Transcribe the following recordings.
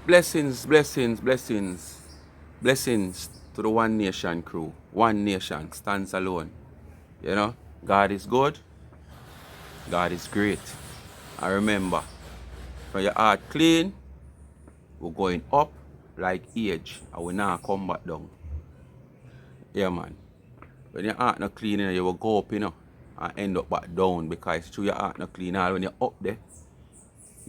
Blessings, blessings, blessings, blessings to the One Nation crew. One Nation stands alone. You know, God is good, God is great. And remember, when your heart clean, we're going up like age, and we now come back down. Yeah, man. When your heart not clean, you will go up, and end up back down because through your heart not clean, all when you're up there,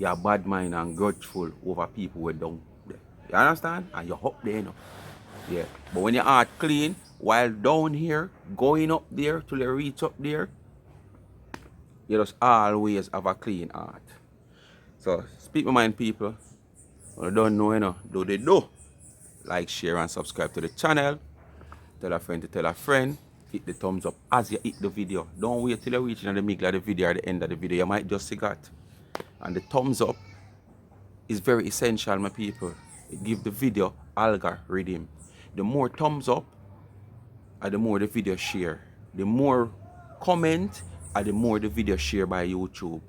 you're bad mind and grudgeful over people who are down there. You understand? And you're up there, Yeah. But when your heart clean, while down here, going up there till you reach up there, you just always have a clean heart. So, speak my mind, people. When you don't know, do they do? Like, share, and subscribe to the channel. Tell a friend to tell a friend. Hit the thumbs up as you hit the video. Don't wait till you reach the middle of the video or the end of the video. You might just see that. And the thumbs up is very essential, my people. It gives the video algorithm. The more thumbs up, and the more the video share. The more comment, and the more the video share by YouTube.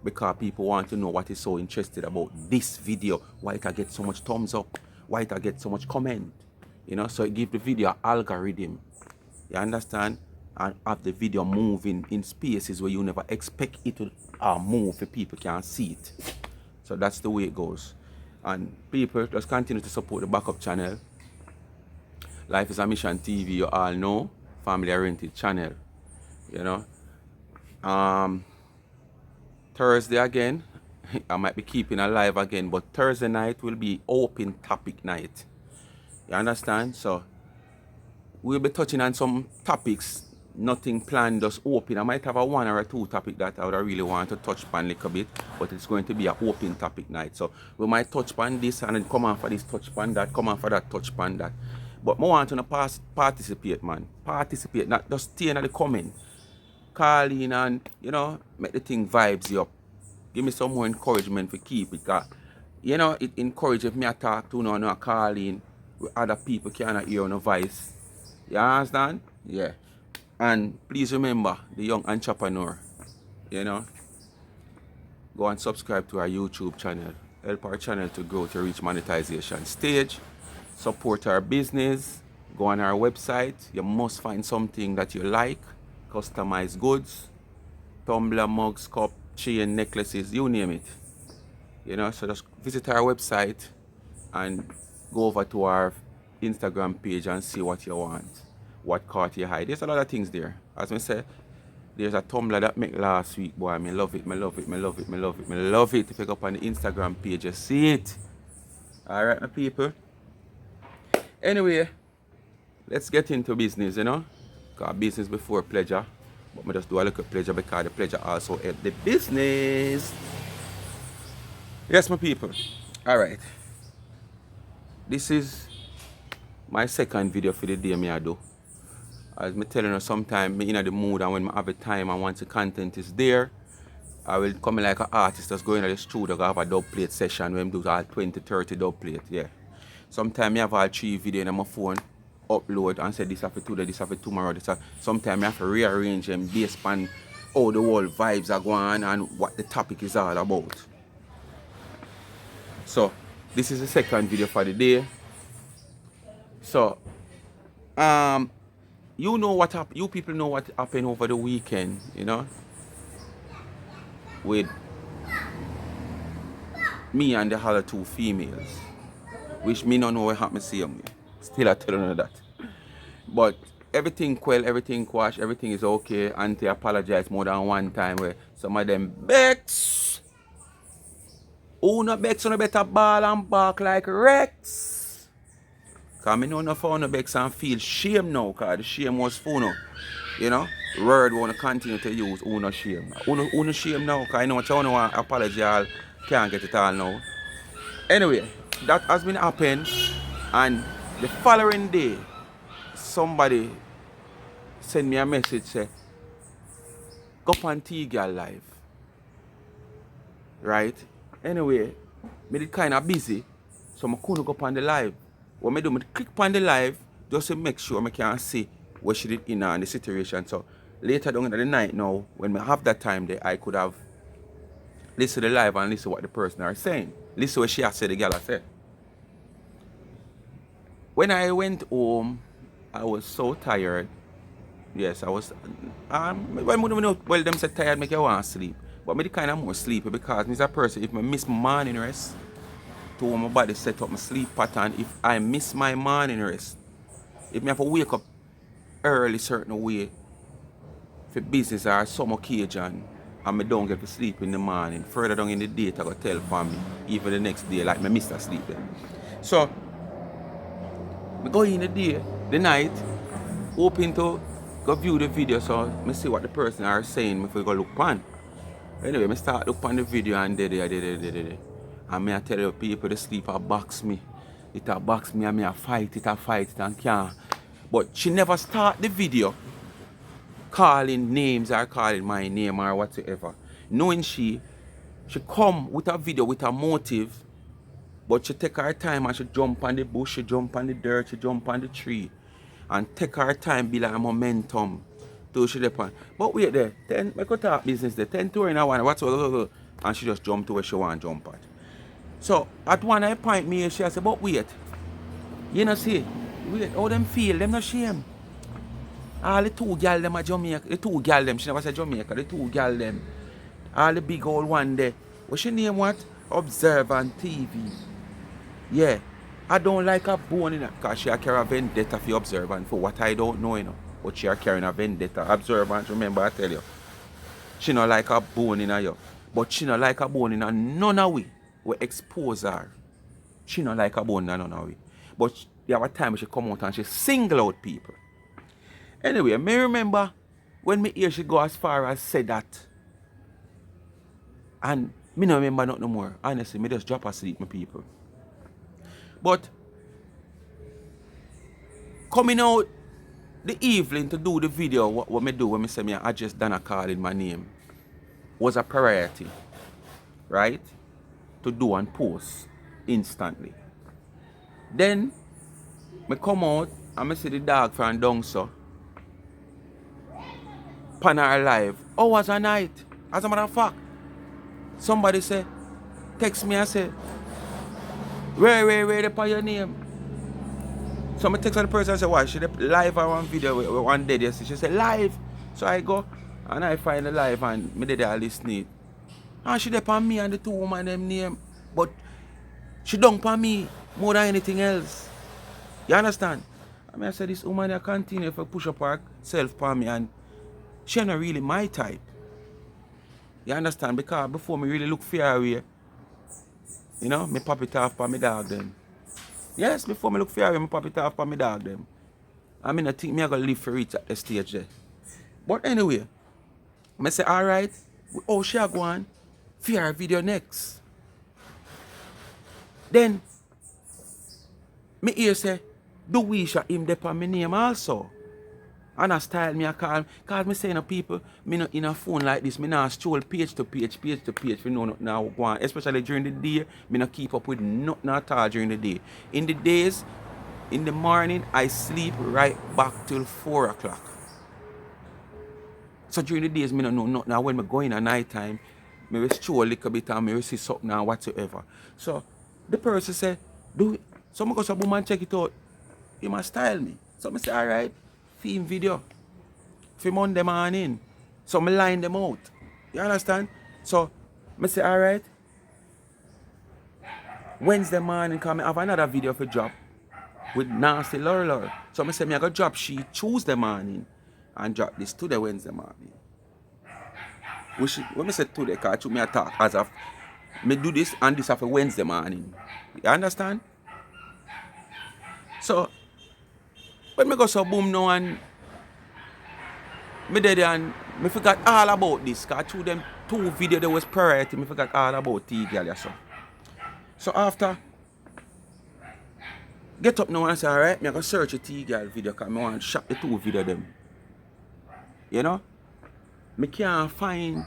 Because people want to know what is so interested about this video. Why it get so much thumbs up. Why it get so much comment. So it gives the video algorithm. You understand? And have the video moving in spaces where you never expect it to move if people can see it. So that's the way it goes. And people, just continue to support the backup channel. Life is a Mission TV, you all know. Family oriented channel. Thursday again. I might be keeping alive again, but Thursday night will be open topic night. You understand? So we'll be touching on some topics. Nothing planned, just open. I might have a one or a two topic that I would really want to touch upon a little bit, but it's going to be an open topic night. So we might touch upon this and then come on for this, touch upon that, come on for that, touch upon that. But I want to participate, man. Participate, not just stay in the comment. Call in and, make the thing vibes you up. Give me some more encouragement to keep it. Because, it encourages me to talk to no call in with other people cannot hear no voice. You understand? Yeah. And please remember, the young entrepreneur, go and subscribe to our YouTube channel. Help our channel to grow to reach monetization stage. Support our business. Go on our website. You must find something that you like. Customized goods. Tumbler, mugs, cup, chain, necklaces, you name it. So just visit our website and go over to our Instagram page and see what you want. What caught your eye. There's a lot of things there. As I said, there's a tumbler that make last week, boy. I love it, I love it, I love it, I love it, I love it. If you go up on the Instagram page, you see it. Alright, my people. Anyway, let's get into business, Because business before pleasure. But I just do a little pleasure because the pleasure also helps the business. Yes, my people. Alright. This is my second video for the day I do. As I'm telling you, sometimes I'm in the mood and when I have the time and once the content is there, I will come in like an artist that's going to the studio to have a dub plate session where I do all 20, 30 dub plate, yeah. Sometimes I have all 3 videos on my phone, upload and say this have to today, this have to tomorrow. Sometimes I have to rearrange them based on how the whole vibes are going and what the topic is all about. So, this is the second video for the day. So, you people know what happened over the weekend, with me and the other 2 females, which me don't know what happened to me. Still I tell you that. But everything quell, everything quash, everything is okay. Auntie apologized more than one time where some of them begs. Who not begs on a better ball and bark like Rex? Because I know enough of begs and feel shame now, because the shame was full now. Word want to continue to use uno shame. Uno shame now, because I know what you want to apologize, y'all can't get it all now. Anyway, that has been happening, and the following day, somebody sent me a message say, go on Tgal live. Right? Anyway, I did kind of busy, so I couldn't go on the live. What I do, I click on the live just to make sure I can see what she did in the situation. So later down in the night now, when I have that time there, I could have listened to the live and listen to what the person are saying. Listen to what she has said, the girl has said. When I went home, I was so tired. Yes, I was. Well, them said tired make you want to sleep. But me the kind of more sleepy because me as a person, if I miss my morning rest, to my body set up my sleep pattern, if I miss my morning rest, if me have to wake up early certain way for business or some occasion, and I don't get to sleep in the morning, further down in the day, I go tell for me, even the next day, like I miss that sleep then. So, I go in the day, the night, hoping to go view the video so I see what the person are saying before I go look pan. Anyway, I start look on the video and did. And I tell you people the sleep a box me. It a box me and I fight it and can't. But she never start the video calling names or calling my name or whatsoever. Knowing she come with a video with a motive, but she take her time and she jump on the bush, she jump on the dirt, she jump on the tree. And take her time, be like a momentum to she depend. But wait there, then I could talk business there. 10 tour in a one, whatsoever, and she just jump to where she want to jump at. So at one I point me, she said, but wait, you know see, wait, how them feel, them not shame. All the two girl them are Jamaica, the two girl them, she never said Jamaica, the two girl them. All the big old one there. What's she name what? Observant TV. Yeah. I don't like her bone in it because she carry a vendetta for observant for what I don't know, you know. But she are carrying a vendetta. Observant, remember I tell you. She not like her bone in her, but she not like her bone in her none of way. We expose her. She not like her bone in none of way. But there was a time she come out and she single out people. Anyway, me remember when me hear she go as far as say that. And me no remember nothing no more. Honestly, me just drop asleep, my people. But coming out the evening to do the video, what me do when me say me I just done a call in my name was a priority, right? To do and post instantly. Then me come out and me see the dog from down so pan her live. Oh, was a night. As a matter of fact, somebody say, text me and say, where they put your name? So I text the person and say, why? She live on one video with one day. She said, live. So I go and I find the live and me did listen. And she dep on me and the two women them name. But she don't on me more than anything else. You understand? I said, this woman I continue to push up herself on me and she not really my type. You understand? Because before me really look fair away, you know, me pop it off for me dog them. Yes, before me look fair away, me pop it off for me dog them. I mean, I think me I gonna live for reach at the stage there. But anyway, I say, alright, oh, she go on, fair video next. Then, me hear say, do we shot him dep on my name also? And I style me a call, cause me saying to people, me not in a phone like this, me not stroll page to page, for no nothing now go on. Especially during the day, me not keep up with nothing at all during the day. In the days, in the morning, I sleep right back till 4 o'clock. So during the days, me not know nothing. Now when me go in at night time, me will stroll a little bit and me will see something and whatsoever. So the person say, do it. So I go to boom and check it out. He must style me. So I say, alright. Film video for Monday morning. So I line them out. You understand? So I say, alright. Wednesday morning come I have another video for drop with Nasty Lurler. So I say I go drop she Tuesday morning and drop this today Wednesday morning. When I say today, because I talk as of me do this and this after Wednesday morning. You understand? So when I go so boom now and me did and me forgot all about this because through them two videos that was priority, me forgot all about Tgal. So after get up now and say, alright, me go search a Tgal video because I want to shop the two video them. You know? Me can't find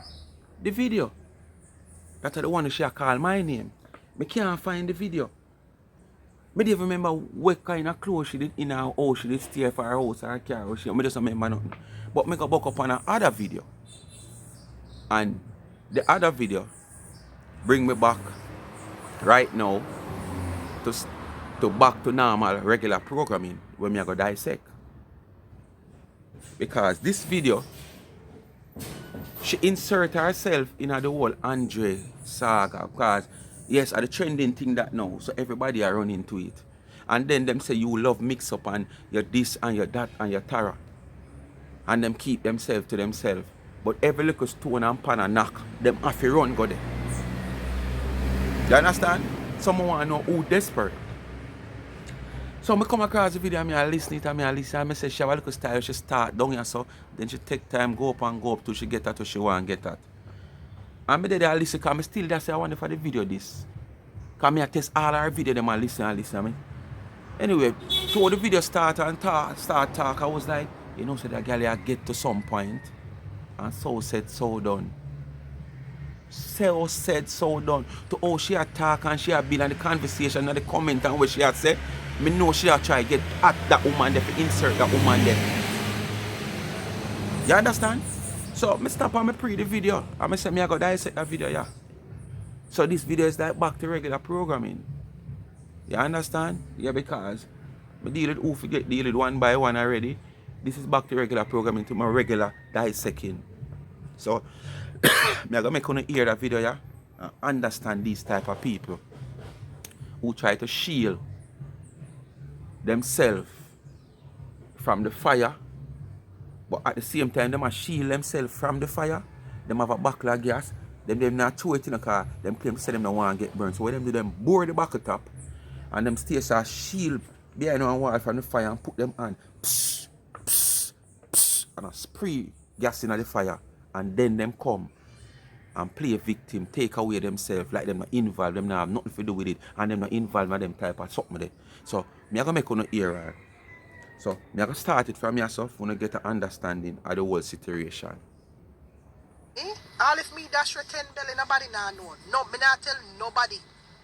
the video. That's the one that she call my name. Me can't find the video. I don't even remember what kind of clothes she did in her house. She did stay for her house or her car. I just remember nothing. But I go back up on another video. And the other video bring me back right now to back to normal regular programming when me go dissect. Because this video, she insert herself in the whole Andre saga. Because yes, the trending thing that now, so everybody are running into it. And then them say you love mix up and your this and your that and your Tara. And them keep themselves to themselves. But every little stone and pan and knock, them have to run go there. You understand? Someone want to know who desperate. So I come across the video and I listen it and I listen and I say she have a little style, she start down here so then she take time, go up till she get that to she want to get that. And I did I listen because I still there say I wonder for the video this. Because I test all our video them and listen. I mean. Anyway, so the video start talk, I was like, you know, so that girl I get to some point and so said, so done. So said, so done. To how she attack and she had been in the conversation and the comment and what she had said, me know she had try to get at that woman there, to insert that woman there. You understand? So I stop and I pre the video and I say I go dissect that video, yeah. So this video is like back to regular programming. You understand? Yeah, because I deal with who forget deal with one by one already. This is back to regular programming to my regular dissecting. So I'm gonna make you hear that video, yeah, and understand these type of people who try to shield themselves from the fire, but at the same time, them shield themselves from the fire. Them have a backlog gas. Them not throw it in the car. Them claim to say them don't want to get burned. So what them do, them bore the bucket top and them stay a shield behind one wall from the fire and put them on. Psst, psst, psst, and a spray gas in the fire. And then them come and play a victim, take away themselves, like them not involved, them not have nothing to do with it, and them not involved with them type of something there. So, me I gonna make you hear her. So, me I gonna start it from yourself when you get an understanding of the whole situation. All if me dash with 10 belly, nobody nah know. No, me not tell nobody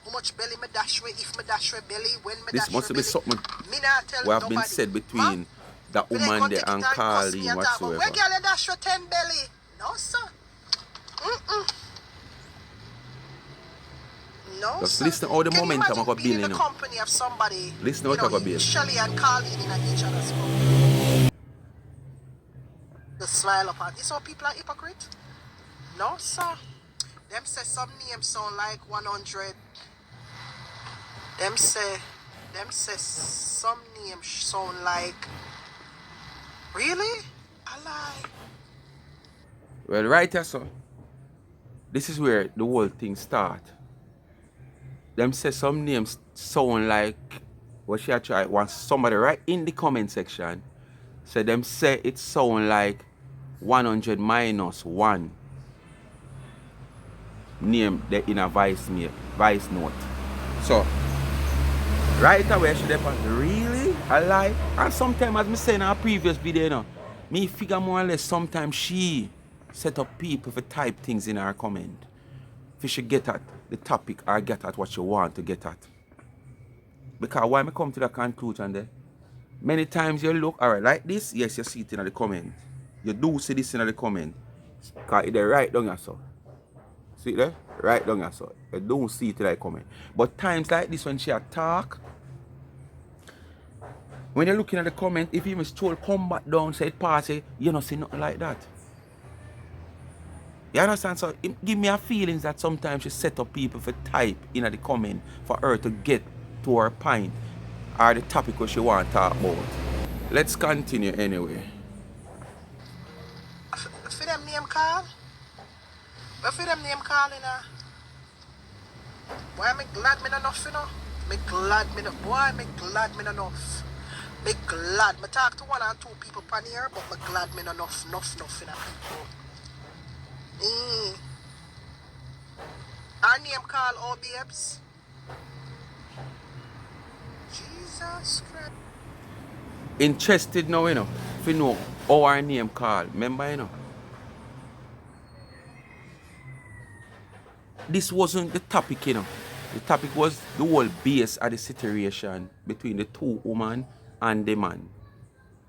how much belly me dash with, if me dash with belly, when me this dash must with be belly. something Me not tell what have nobody. been said between that woman there and Carly whatsoever. Where girl dash with 10 belly? No, sir. No, just sir. listen how the momentum I got building in the company of somebody. Listen how it got build. Shelly and Carly in each other's company. The smile upon. You saw people are hypocrite? No, sir. Them say some names sound like 100. Them say some names sound like. Really? I lie. Well, right here, so this is where the whole thing start. Them say some names sound like what she had tried. Want somebody right in the comment section. So them say it sound like 100 minus 1 name there in a voice note. So right away she depends. Really? I lie. And sometimes as me say in our previous video, you know, me figure more or less sometimes she set up people for type things in her comment. If she get at the topic or get at what you want to get at. Because why me come to the conclusion there? Many times you look, alright, like this, yes, you see it in the comment. You do see this in the comment. Because it's right down here, so. See it there? Right down here, so. You don't see it in the comment. But times like this when she talk, when you're looking at the comment, if you even scroll, come back down, say it party, you don't see nothing like that. You understand? So it give me a feeling that sometimes she set up people for type in the comment for her to get to her point or the topic what she want to talk about. Let's continue anyway. For them name call? But for them name calling her? Why am I glad me not enough, you know? Me glad me not. Boy, me glad me not enough. Me glad. Me talk to 1 or 2 people pan here, but me glad me not enough, you know, people. Our name call all babes. Jesus Christ. Interested now, you know, if you know how our name call. Remember, you know. This wasn't the topic, you know. The topic was the whole base of the situation between the 2 women and the man.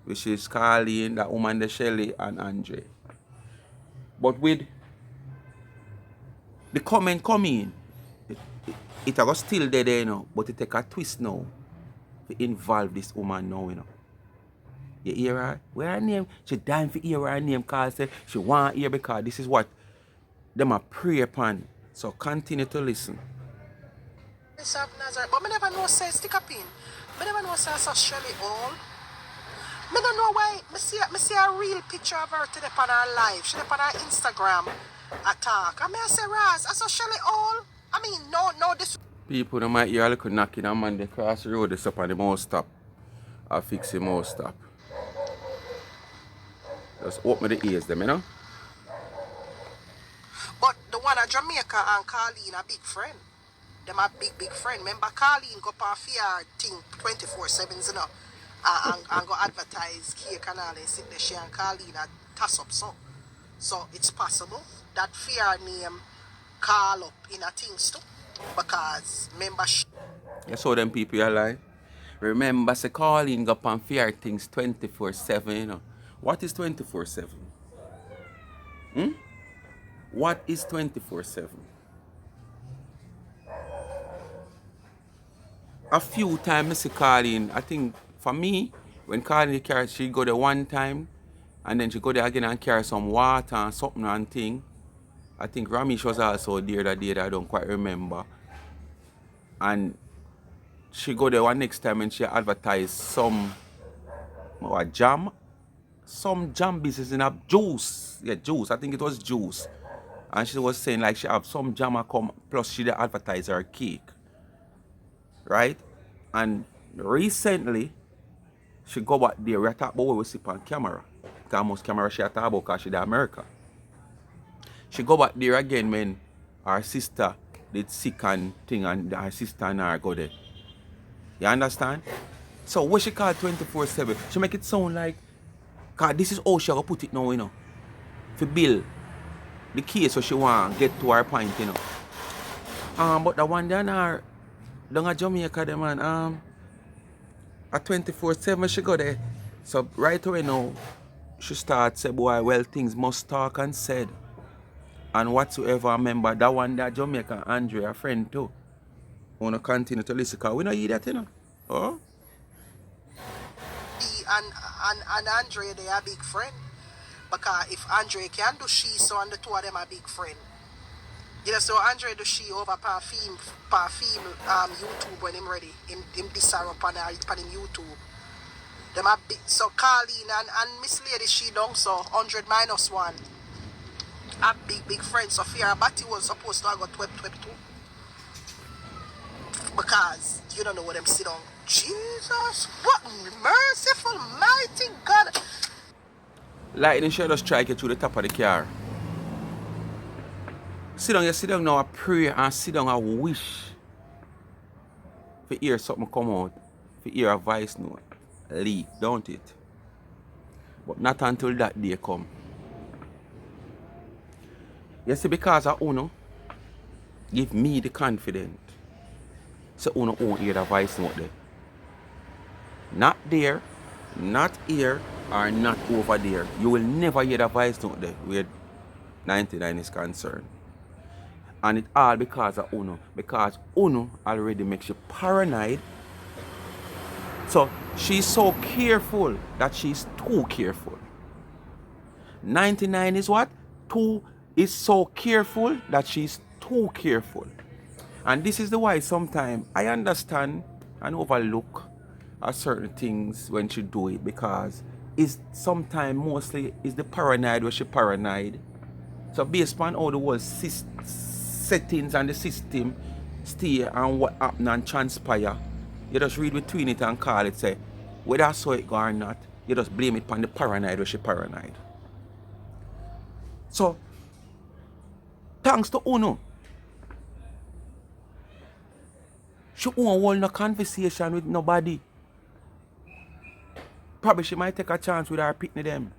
Which is Carly, that woman, the Shelly, and Andre. But with the comment coming, it was still there, you know, but it take a twist now. to involve this woman now, you know. You hear her? Where her name? She dying for hear her name because she want hear because this is what them a pray upon. So continue to listen. But me never know say stick up in. Me never know say so Shelly all. Me don't know why me see a real picture of her today on her live. She on her Instagram attack. And me I say Raz, I saw Shelly all. I mean no this People that might hear a little knocking and man they cross the road, they stop on the most stop. I fix the most stop. Just open the ears them, you know? but the one at Jamaica and Carleen a big friend. Them a big friend. Remember Carleen go on fear thing 24/7, you know. And go advertise cake and all and sit there she and Carleen a toss up so. So it's possible that fear name call up in a things too. Because remember You saw them people you lie. Remember say calling up on fear things 24/7, you know. What is 24/7? What is 24/7? A few times I see Colleen, I think for me, when Colleen carry, she go there one time and then she go there again and carry some water and something and thing. I think Ramesh was also there that day that I don't quite remember. And she go there one next time and she advertised some jam. Some jam business in a juice. Yeah, juice. I think it was juice. And she was saying like she have some jam come plus she advertise her cake. Right? And recently she go back there. We talk about what we see on camera. Because most camera she talk about because she in America. She go back there again when her sister did sick and thing and her sister and her go there. You understand? So what she call 24/7, she make it sound like, cause this is how she gonna put it now, you know. For Bill, the case so she want get to her point, you know. But the one down her down at Jamaica, the man, at 24/7 she go there. So right away now, she start say, boy, well things must talk and said. And whatsoever, I remember that one that Jamaica Andre, a friend too. Wanna continue to listen, cause we don't hear that, you know. Oh? and Andre they are big friend. Because if Andre can do she, so and the two of them are big friend. You know, so Andre do she over perfume YouTube when him ready. Him this her up on him YouTube. Them are big, so Carleen and Miss Lady she down so 100 minus 1. A big friend. So fear Batty was supposed to have got 12-22. Because you don't know what them sit on. Jesus, what merciful, mighty God. Lightning should just strike you through the top of the car. Sit down now, I pray and sit down and wish to hear something come out, to hear a voice note leak, don't it? But not until that day come. You see, because of Uno, give me the confidence. So Uno won't hear the voice note there. Not there, not here, or not over there. You will never hear the voice note there where 99 is concerned. And it all because of Uno. Because Uno already makes you paranoid. So she's so careful that she's too careful. 99 is what? 2 is so careful that she's too careful. And this is the why sometimes I understand and overlook certain things when she do it, because it's sometimes mostly is the paranoid where she paranoid. So based on all the whole settings and the system stay and what happen and transpire, you just read between it and call it, say whether I saw it go or not, you just blame it on the paranoid where she paranoid. So thanks to Uno, she won't hold no conversation with nobody. Probably she might take a chance with her picking them.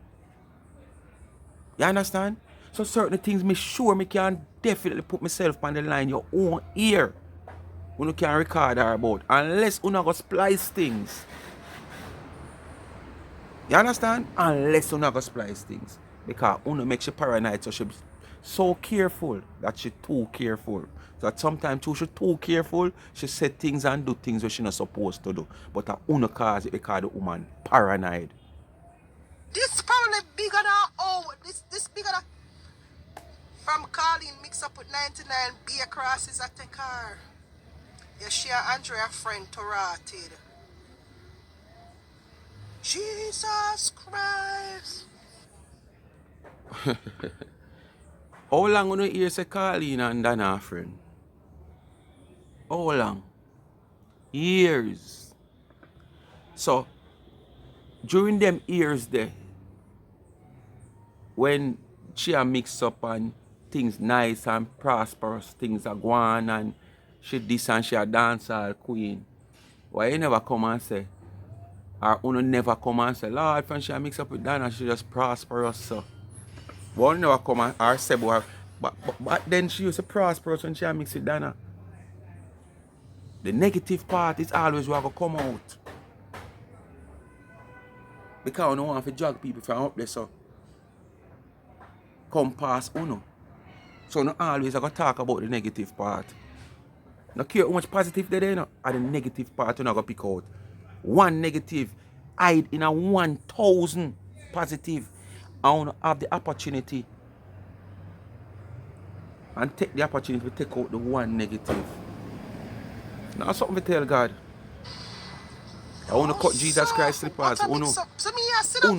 You understand? So certain things me sure me can definitely put myself on the line your own ear. You can record her about. Unless you go splice things. You understand? Unless you go splice things. Because you makes you paranoid, so so careful that she too careful. So that sometimes too she too careful, she say things and do things that she not supposed to do. But her own cause it because the woman paranoid. This probably bigger than this bigger than from Colleen mix up with 99 beer crosses at the car. Yeah, she and Andrea friend Torated. Jesus Christ. How long you hear say Colleen and Dana friend? How long? Years. So during them years there, when she a mix up and things nice and prosperous, things are going and she this and she a dancehall queen, why you never come and say, or you never come and say, Lord, when she a mix up with Dana, she just prosperous so. But you never come and or say, but then she used to prosperous when she a mix with Dana. The negative part is always going to come out. Because you don't want to drag people from up there so come past Uno. So no always I go talk about the negative part. No care how much positive there is, and the negative part you not go pick out. One negative hide in a 1,000 positive. I want to have the opportunity and take the opportunity to take out the one negative. Now something to tell God. I want to cut Jesus Christ slippers. Uno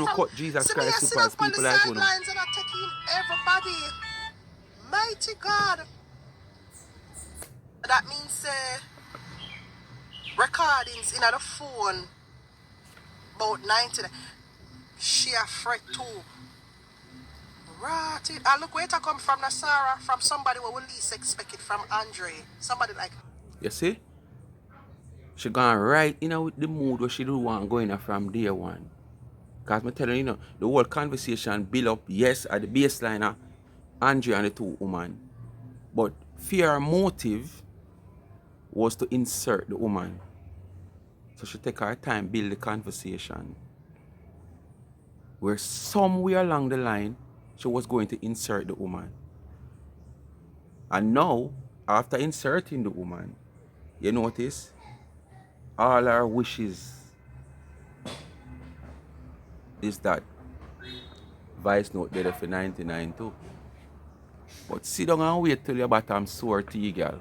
cut Jesus Christ slippers. People like Uno. And are taking everybody. Mighty God. That means recordings in the phone about 90. She a fret too. Right. And look where it come from, Nasara, from somebody who we least expect it from Andre. Somebody like. You see? She gone right in with the mood where she do want going from day one. Because I'm telling you, the whole conversation build up, yes, at the baseline, Andre and the two women. But fear motive was to insert the woman. So she take her time build the conversation. Where somewhere along the line, she was going to insert the woman. And now, after inserting the woman, you notice all our wishes is that voice note there for 99 too. But sit down and wait till your bottom sore, Tgal.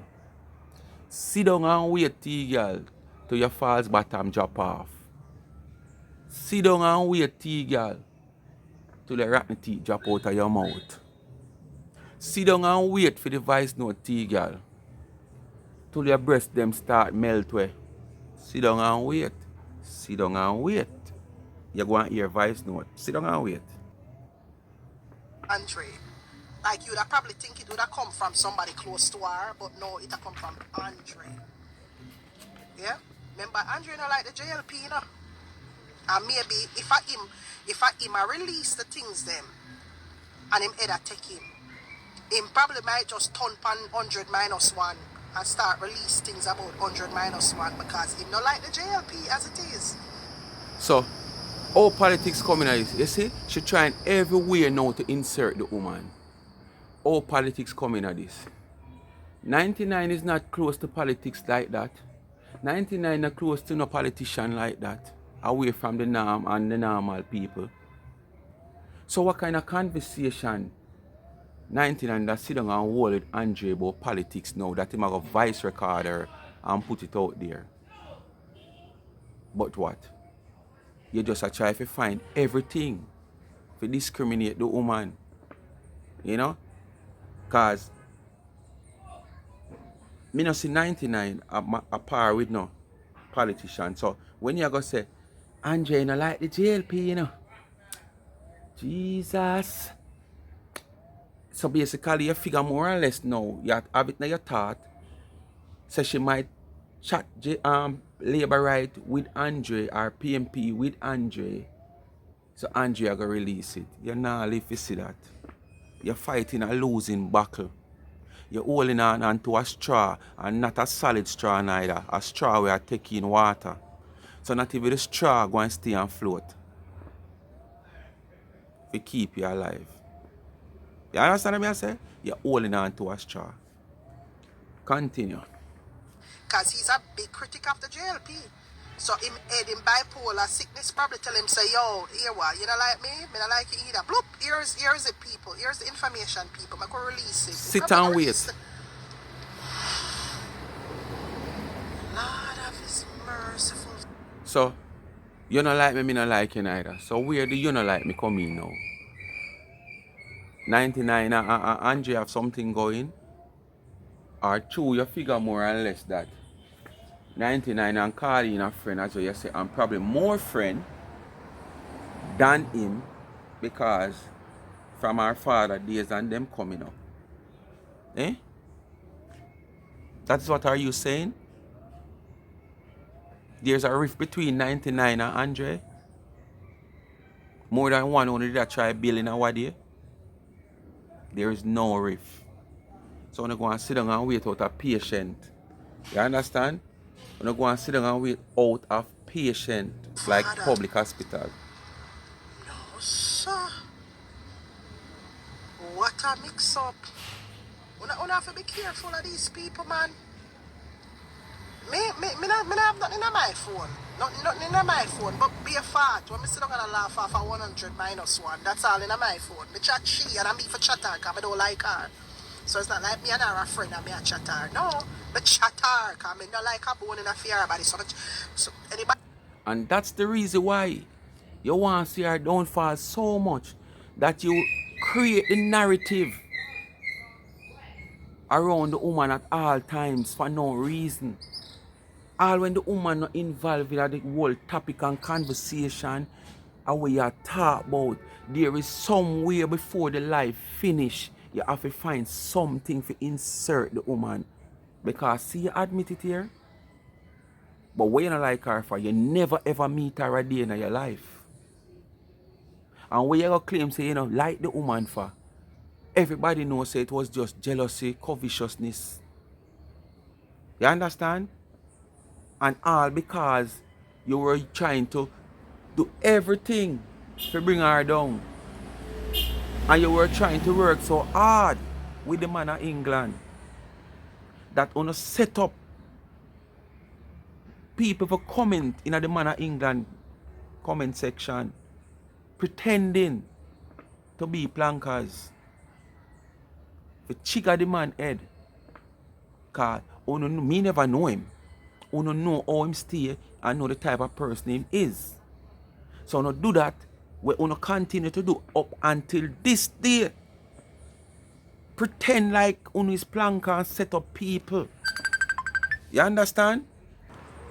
Sit down and wait, Tgal, till your false bottom drop off. Sit down and wait, Tgal, till the rotten teeth drop out of your mouth. Sit down and wait for the voice note, Tgal, till your breast them start melt way. Sit down and wait. Sit down and wait. You're going to hear voice note. Sit down and wait. Andre. Like you'd probably think it would have come from somebody close to her, but no, it have come from Andre. Yeah? Remember, Andre not like the JLP, you know? And maybe if I him I release the things them and him head take him probably might just turn pan 100 minus 1 and start release things about 100 minus 1 because he not like the JLP as it is. So, all politics coming at this, you see? She trying every way now to insert the woman. All politics coming at this. 99 is not close to politics like that. 99 not close to no politician like that. Away from the norm and the normal people. So what kind of conversation 99 that sit down and hold with Andre about politics now that he have a voice recorder and put it out there? But what? You just try to find everything to discriminate the woman. You know? Because me not see 99 a par with no politician. So when you go say, Andre, you know, like the JLP, you know. Jesus. So basically you figure more or less now, you have it in your thought. So she might chat labor right with Andre or PMP with Andre. So Andre are going to release it. You're not live to see that. You're fighting a losing battle. You're holding on to a straw and not a solid straw neither. A straw where you're taking water. So not even the straw going to stay and float. To keep you alive. You understand what I say? you're holding on to a straw. Continue. Because he's a big critic of the JLP. So him head in bipolar sickness probably tell him say, yo, here what, you don't like me? Me don't like you either. Bloop, here's the people. Here's the information, people. I could release it. Sit and wait. Lord of his merciful. So, you don't like me, me don't like you neither. So where do you not like me come in now? 99 Andre have something going? Or two, you figure more or less that 99 and calling a friend, as you say, I'm probably more friend than him because from our father days and them coming up. Eh? That's what are you saying? There's a rift between 99 and Andre? More than one only that try building our day? There is no rift. So I'm going to go and sit down and wait out of patient. You understand? I'm going to go and sit down and wait out of patient like public hospital. No, sir. What a mix up. We have to be careful of these people, man. Me not have nothing in my phone. Nothing in my phone, but be a fart. When I sit down and laugh off a 100 minus 1, that's all in my phone. Me chat she and I me for chat her because I don't like her. So it's not like me and her a friend and me a chat her. No, me chat her because I don't like her bone in a fear body. So anybody. And that's the reason why you want to see her downfall so much that you create the narrative around the woman at all times for no reason. All when the woman not involved in the whole topic and conversation and what you talk about, there is somewhere before the life finish, you have to find something to insert the woman. Because see, you admit it here, but what you not like her for, you never ever meet her a day in your life. And what you go claim say you know like the woman for, everybody knows say it was just jealousy, covetousness. You understand? And all because you were trying to do everything to bring her down. And you were trying to work so hard with the man of England that on a set up people for comment in the man of England comment section pretending to be plankers. To trigger the man head. Because me never know him. You don't know how him stay and know the type of person him is. So you do that, we continue to do up until this day. Pretend like you is plank and set up people. You understand?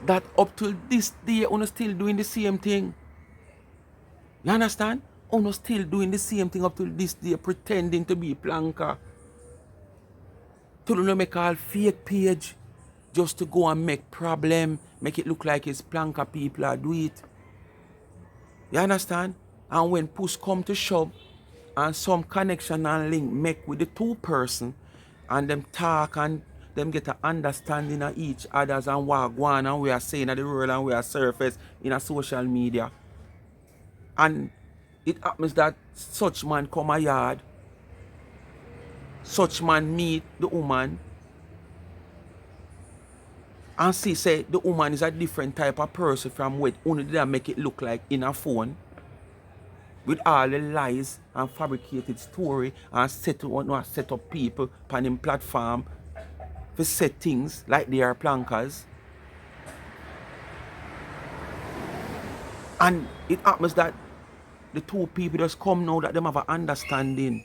That up till this day, you still doing the same thing. You understand? You still doing the same thing up till this day, pretending to be planker. To make all fake page. Just to go and make problem, make it look like it's planker people are do it. You understand? And when push come to shove and some connection and link make with the two person and them talk and them get an understanding of each others and what go on and we are saying at the world and we are surface in a social media. And it happens that such man come a yard, such man meet the woman, and see say the woman is a different type of person from what only did make it look like in a phone with all the lies and fabricated story and set up people on him platform for set things like they are plankers. And it happens that the two people just come now that them have an understanding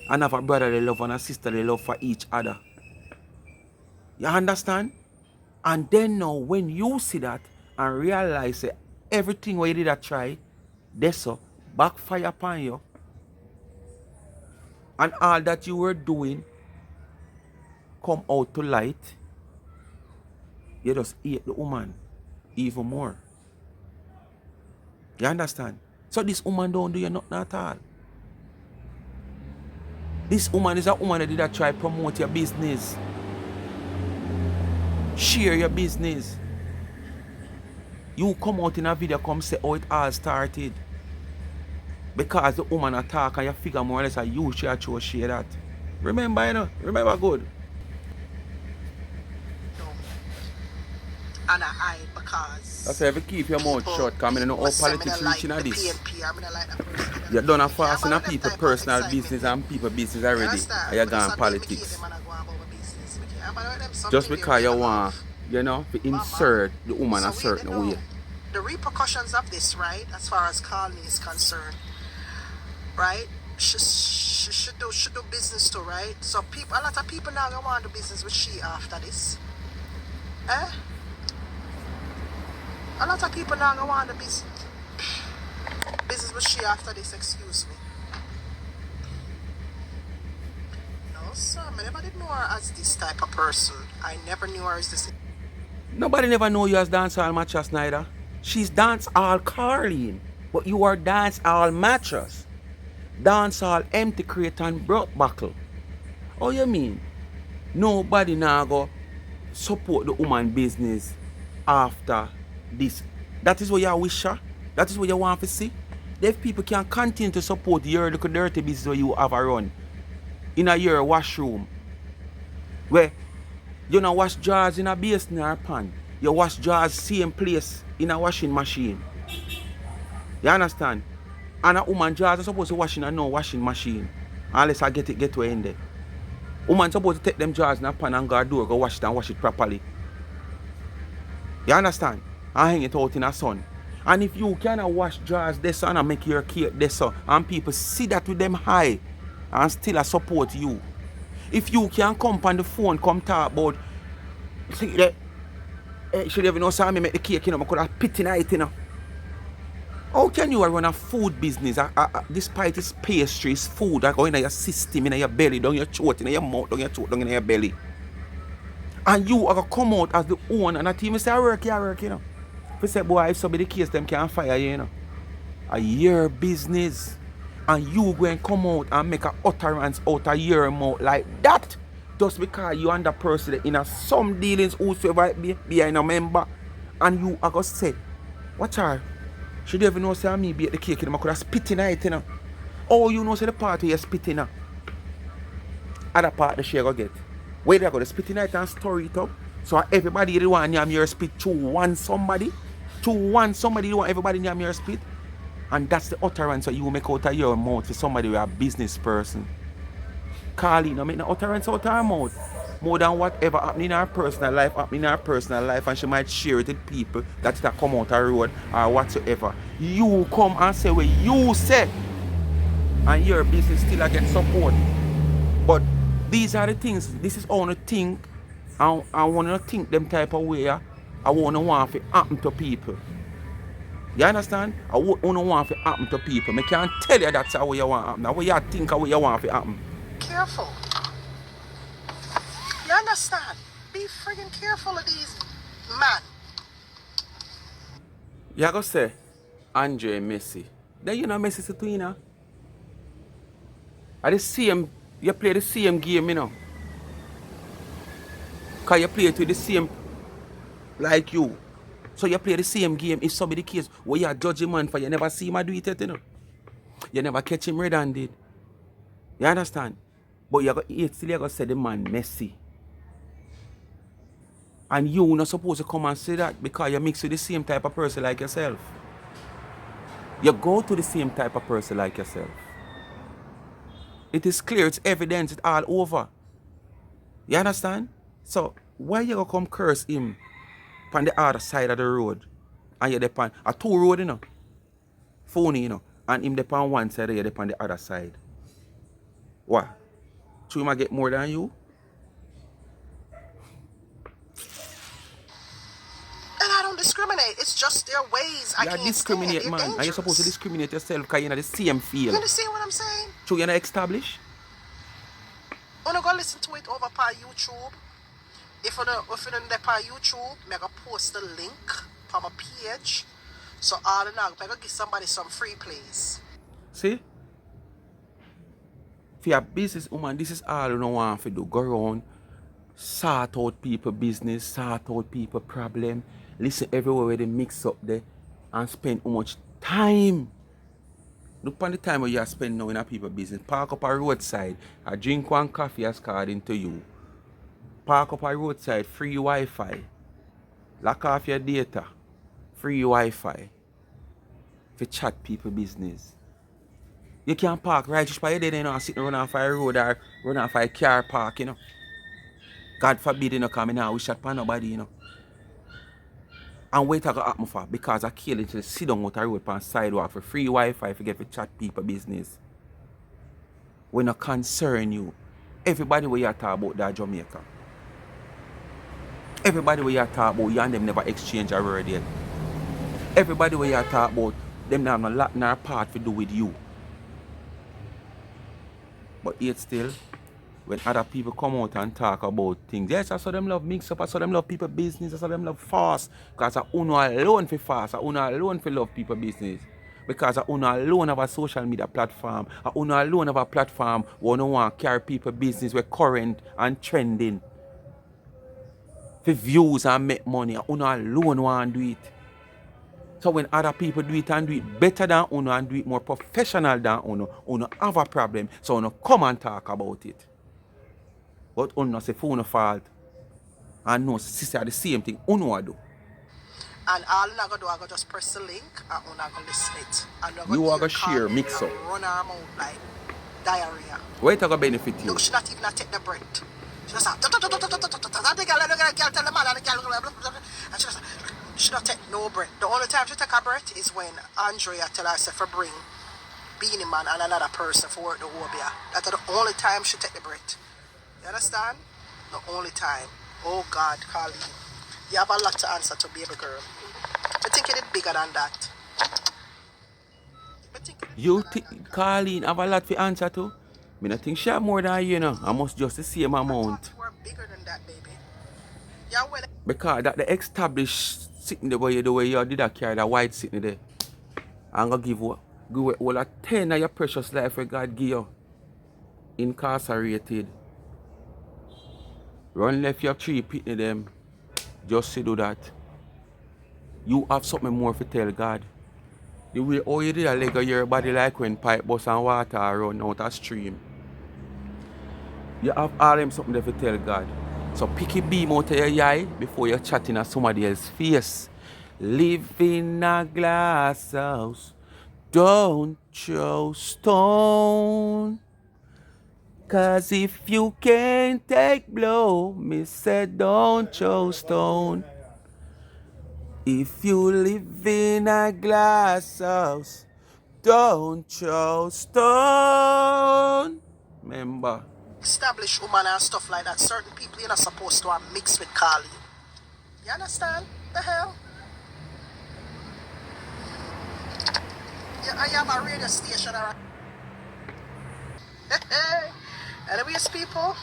and have a brother they love and a sister they love for each other. You understand? And then now when you see that and realize that everything what you did a try, that's so backfire upon you. And all that you were doing come out to light, you just hate the woman even more. You understand? So this woman don't do you nothing at all. This woman is a woman that did a try promote your business. Share your business. You come out in a video, come say how it all started. Because the woman attack and you figure more or less you share that. Remember, you know? Remember good. No. And I hide because That's why if you keep your mouth shut, because I know how politics reaching at this. PNP, I like that person. You're done a Can't fast in bother a them people type of personal excitement business them. and people business You already. understand? And you're But gone just make them politics. and I go about my business. We can't bother them. Just Something because there you we want, love. you know, to Mama. insert the woman So a we certain know way. the repercussions of this, right? As far as colony is concerned, right? Should do business too, right? So people, a lot of people now gonna want to do business with she after this. Eh? A lot of people now gonna want to business with she after this, excuse me. No, sir, I never did know her as this type of person. I never knew her as this. Nobody never know you as dancehall mattress neither. She's dancehall Carleen, but you are dancehall mattress. Dancehall empty crate and broke buckle. Oh, you mean? Nobody now go support the woman business after this. That is what you wish her. That is what you want to see. If people can continue to support your little dirty business where you have a run in a your washroom, where you know wash jars in a basin or pan, you wash jars same place in a washing machine. You understand? And a woman jars are supposed to wash in a no washing machine. Unless I get to end there. Woman supposed to take them jars in a pan and go door, go wash it and wash it properly. You understand? And hang it out in the sun. And if you cannot wash jars this and make your cake this and people see that with them high and still support you. If you can come on the phone, come talk about see that should even know say me make the cake, you know, I could have pity in it, you know. How can you run a food business despite its pastries, food that go in your system, in your belly, down your throat, in your mouth, down your throat, down in your belly? And you are going to come out as the owner and not even say, I work, you know. If you say, boy, if somebody case them can fire you, you know. A your business. And you go and come out and make an utterance out of your mouth like that. Just because you and the person in some dealings whosoever be behind a member. And you are going to say, watch her. Should even know say me bake the cake, you know, I could have spit in it, you know. Oh, you know say the part where you spit in it. Other part the share go get. Where they go to spit in it and store it up. So everybody the one name your spit through one somebody. Through one somebody you want everybody name your spit. And that's the utterance that you make out of your mouth for somebody who a business person. Carly, no make no utterance out of her mouth. More than whatever happening in her personal life, and she might share it with people that it come out her road or whatsoever. You come and say what you say, and your business still get support. But these are the things, this is all the think, and I want to think them type of way. I want to happen to people. You understand? I want to happen to people. I can't tell you that's how you want to happen. How you think how you want to happen. Careful. You understand? Be friggin' careful of these men. You go say, Andre Messi. Then you know Messi to you know. Are the same, you play the same game, you know. Because you play it with the same, like you. So you play the same game if somebody case where you are judging man for you never see him do it yet, you know. You never catch him red-handed. You understand? But you still going to say the man Messi. And you're not supposed to come and say that because you mix with the same type of person like yourself. You go to the same type of person like yourself. It is clear, it's evidence, it's all over. You understand? So, why you going to come curse him on the other side of the road? And you're on a two road, you know. Phony, you know. And him on one side, you're on the other side. What? So, he might get more than you? And I don't discriminate. It's just their ways. I can't discriminate, stand. man. Dangerous. And you're supposed to discriminate yourself because you're in the same field. You understand what I'm saying? So you're not established? Wanna go listen to it over on YouTube? If you're on YouTube, I'm gonna post the link from my page. So all in all, I'm gonna give somebody some free plays. See? For your business woman, this is all you don't want to do. Go around, sort out people business, sort out people problem, listen everywhere where they mix up there, and spend how much time Look upon the time where you spend now in a people business. Park up a roadside, a drink one coffee as according to you. Park up a roadside, free Wi-Fi. Lock off your data, free Wi-Fi. For chat people business. You can't park right just by your dead, you know, and sit and run off a road or run off a car park, you know. God forbid, you know, come in now, we shot upon nobody, you know. And wait I got happen for because I kill it to sit down out a road on sidewalk for free Wi-Fi for get for chat people business. We not concern you. Everybody where you talk about that Jamaica. Everybody where you talk about you and them never exchange a word yet. Everybody where you talk about them not have a lot nor part to do with you. But yet still, when other people come out and talk about things, yes, I saw them love mix up, I saw them love people business, I saw them love fast. Because I uno alone for fast, I uno alone for love people business. Because I uno alone have a social media platform, I uno alone have a platform where no one carry people business with current and trending. For views and make money, I uno alone want to do it. So when other people do it and do it better than uno and do it more professional than uno have a problem. So uno come and talk about it. But uno say for uno fault. And no, sister, the same thing uno do. And all I'm gonna do, I'm gonna just press the link and I'm gonna listen it. And You are gonna share, mix up. Run her mouth like diarrhea. Where it gonna benefit you? No, she not even take the breath. She just she not take no breath. The only time she take a breath is when Andrea tell her to bring Beanie Man and another person for work the Obia. That's the only time she take the breath. You understand? The only time. Oh God, Carly. You have a lot to answer to, baby girl. I think it is bigger than that. You think Carleen have a lot to answer to? I don't think she have more than you know. I must just the same amount. You are bigger than that, baby. Yeah, well, Because that the established sitting the way you did that carry that white sitting there. I'm gonna give all a 10 of your precious life for God give you. Incarcerated. Run left your 3 pitney them. Just to do that. You have something more to tell God. The way how you did a leg of your body like when pipe bust and water run out a stream. You have all them something there to tell God. So pick a beam out of your eye before you're chatting at somebody else's face. Live in a glass house. Don't throw stone. Cause if you can't take blow, me said don't throw stone. If you live in a glass house, don't throw stone. Remember. established woman and stuff like that. Certain people you're not supposed to mix with Carly. You understand? The hell? Yeah, I have a radio station around. Anyways, people,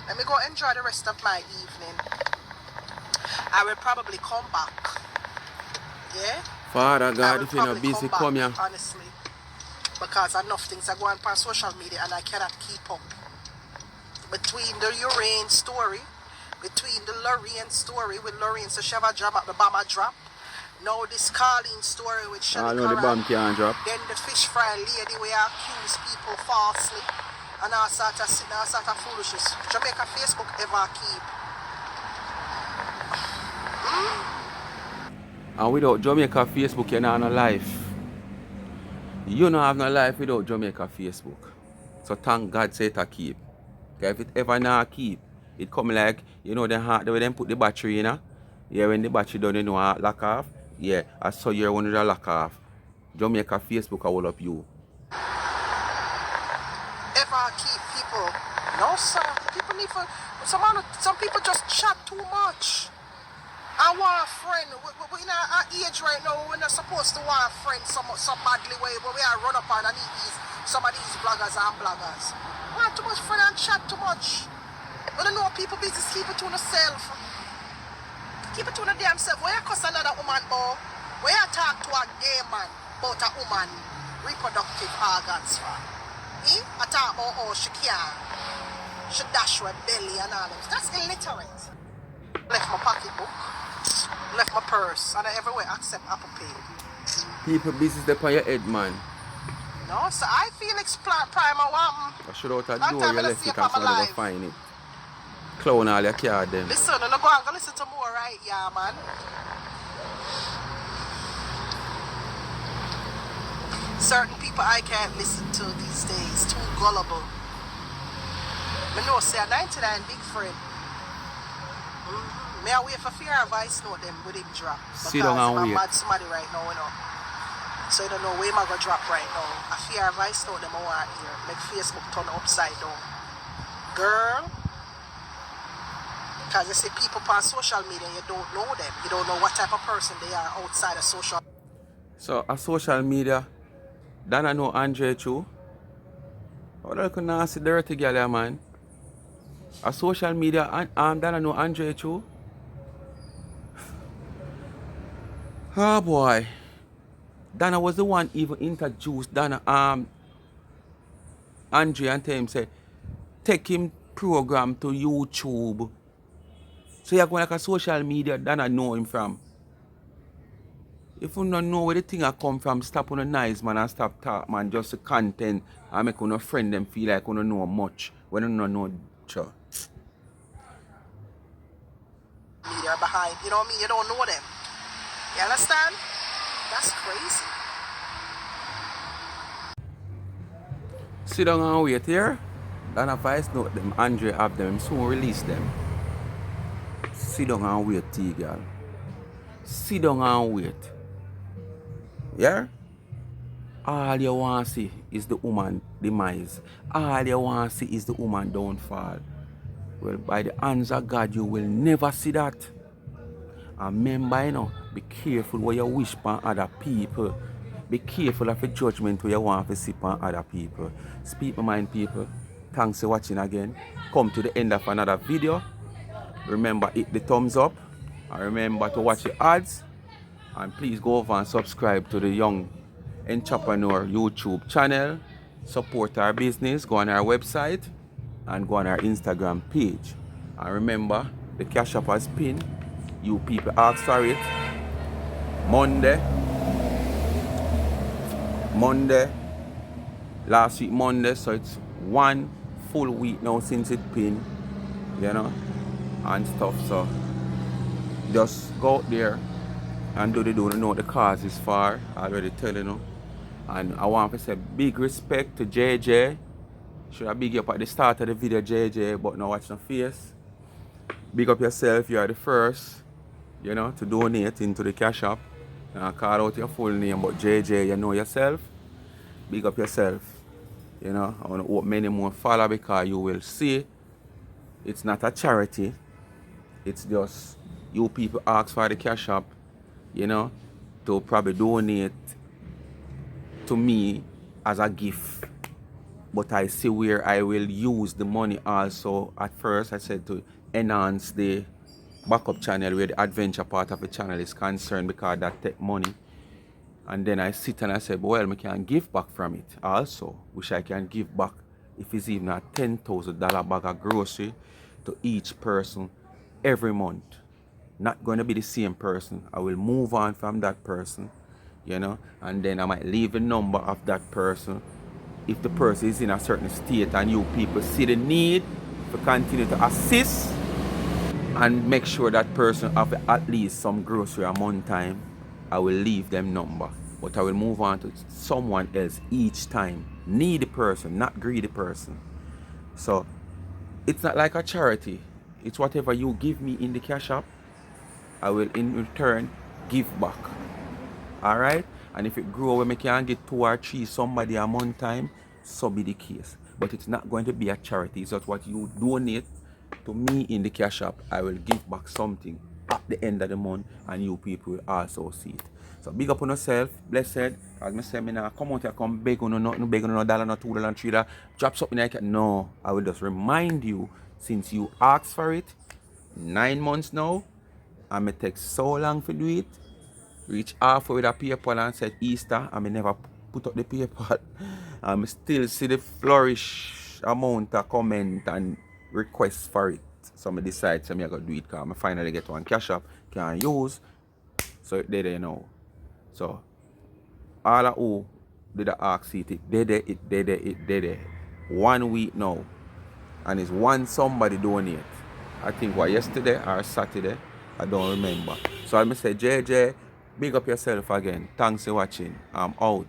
let me go enjoy the rest of my evening. I will probably come back. Yeah? Father God, if you're not busy, come here. Honestly. Because enough things are going on social media and I cannot keep up. Between the urine story, between the Lorraine story with Lorraine, so she have a job at the bomber drop. Now this Carleen story with Shelly know the bomb can't drop. Then the fish fry lady where accuse people falsely. And all sort of foolishness. Jamaica Facebook ever keep. And without Jamaica Facebook, you're not on a life. You don't have no life without Jamaica Facebook. So thank God say it keep. Because if it ever not keep, it come like, you know, the way they put the battery in. Yeah, when the battery done, you know, lock off. Yeah, I saw you're one of the lock off. Jamaica Facebook, I will up you. Ever keep people? No, sir. People need for some people just chat too much. I want a friend. We in our age right now, we're not supposed to want a friend some badly way, but we are run up on some of these bloggers and bloggers. Want too much friend and chat too much. We don't know people business, keep it to yourself. Keep it to the damn self. Where you cuss another woman, boy? Where you talk to a gay man about a woman reproductive organs for? I talk about how she can. She dash her belly and all that. That's illiterate. Left my pocketbook. Left my purse and I everywhere accept Apple Pay. People business up on your head, man. No, so I feel primer one. I should out a Long door time you I don't left see it you and on my somebody go life. find it. Clown all your card them. Listen, I'm going to listen to more, right? Yeah, man. Certain people I can't listen to these days. Too gullible. I know, say, 99 big friend. May I wait for fear advice note them with him drop. Sit down and I'm wait. mad somebody right now, you know. So you don't know where am I gonna drop right now. I fear advice note them I want here. Make Facebook turn upside down. Girl. Because you see people on social media, you don't know them. You don't know what type of person they are outside of social. So a social media, then I know Andre too. How the heck nasty dirty girl there, man? A social media, then I know Andre too. Oh boy. Dana was the one even introduced Dana Andre and tell him say take him program to YouTube. So you're going like a social media Dana know him from. If you don't know where the thing I come from, stop on a nice man and stop talk man, just the content and make no friend them feel like you don't know much when you don't know sure. Media behind, you know what I mean? You don't know them. You understand? That's crazy. Sit down and wait here. Then a voice note them, Andre have them, soon release them. Sit down and wait, Tgal. Sit down and wait. Yeah? All you want to see is the woman demise. All you want to see is the woman downfall. Well, by the hands of God, you will never see that. And remember, you know, be careful what you wish upon other people. Be careful of the judgment where you want to see upon other people. Speak my mind, people. Thanks for watching again. Come to the end of another video. Remember, hit the thumbs up. And remember to watch the ads. And please go over and subscribe to the Young Entrepreneur YouTube channel. Support our business. Go on our website. And go on our Instagram page. And remember, the cash app has pinned. You people ask for it. Monday. Last week Monday, so it's 1 full week now since it pinned, you know, and stuff. So just go out there and do the do. You know the cause is far. I already telling you. And I want to say big respect to JJ. Should I big you up at the start of the video, JJ, but now watch no face. Big up yourself. You are the first, you know, to donate into the cash app. Call out your full name, but JJ, you know yourself. Big up yourself. You know, I want to hope many more follow because you will see it's not a charity. It's just you people ask for the cash app, you know, to probably donate to me as a gift. But I see where I will use the money also. At first I said to enhance the backup channel where the adventure part of the channel is concerned because that take money. And then I sit and I said, well, I can give back from it. Also, wish I can give back if it's even a $10,000 bag of grocery to each person every month. Not going to be the same person. I will move on from that person, you know, and then I might leave a number of that person. If the person is in a certain state and you people see the need to continue to assist and make sure that person have at least some grocery a month time, I will leave them number. But I will move on to someone else each time. Needy person, not greedy person. So it's not like a charity. It's whatever you give me in the cash app, I will in return give back. Alright? And if it grow where I can get 2 or 3 somebody a month time, so be the case. But it's not going to be a charity. It's just what you donate to me in the cash app, I will give back something at the end of the month and you people will also see it. So big up on yourself, blessed. As I say, me now come out here, come beg on nothing, beg on no dollar, no $2, $3, drop something like that. No, I will just remind you, since you asked for it, 9 months now, and it takes so long to do it. Reach halfway with a PayPal and said Easter, and I never put up the PayPal. I still see the flourish amount of comment and requests for it. So I decide so I go do it because I finally get one cash app can use. So they know. So all of who did I ask it did 1 week now. And it's one somebody donate. I think what yesterday or Saturday. I don't remember. So I say JJ, big up yourself again. Thanks for watching. I'm out.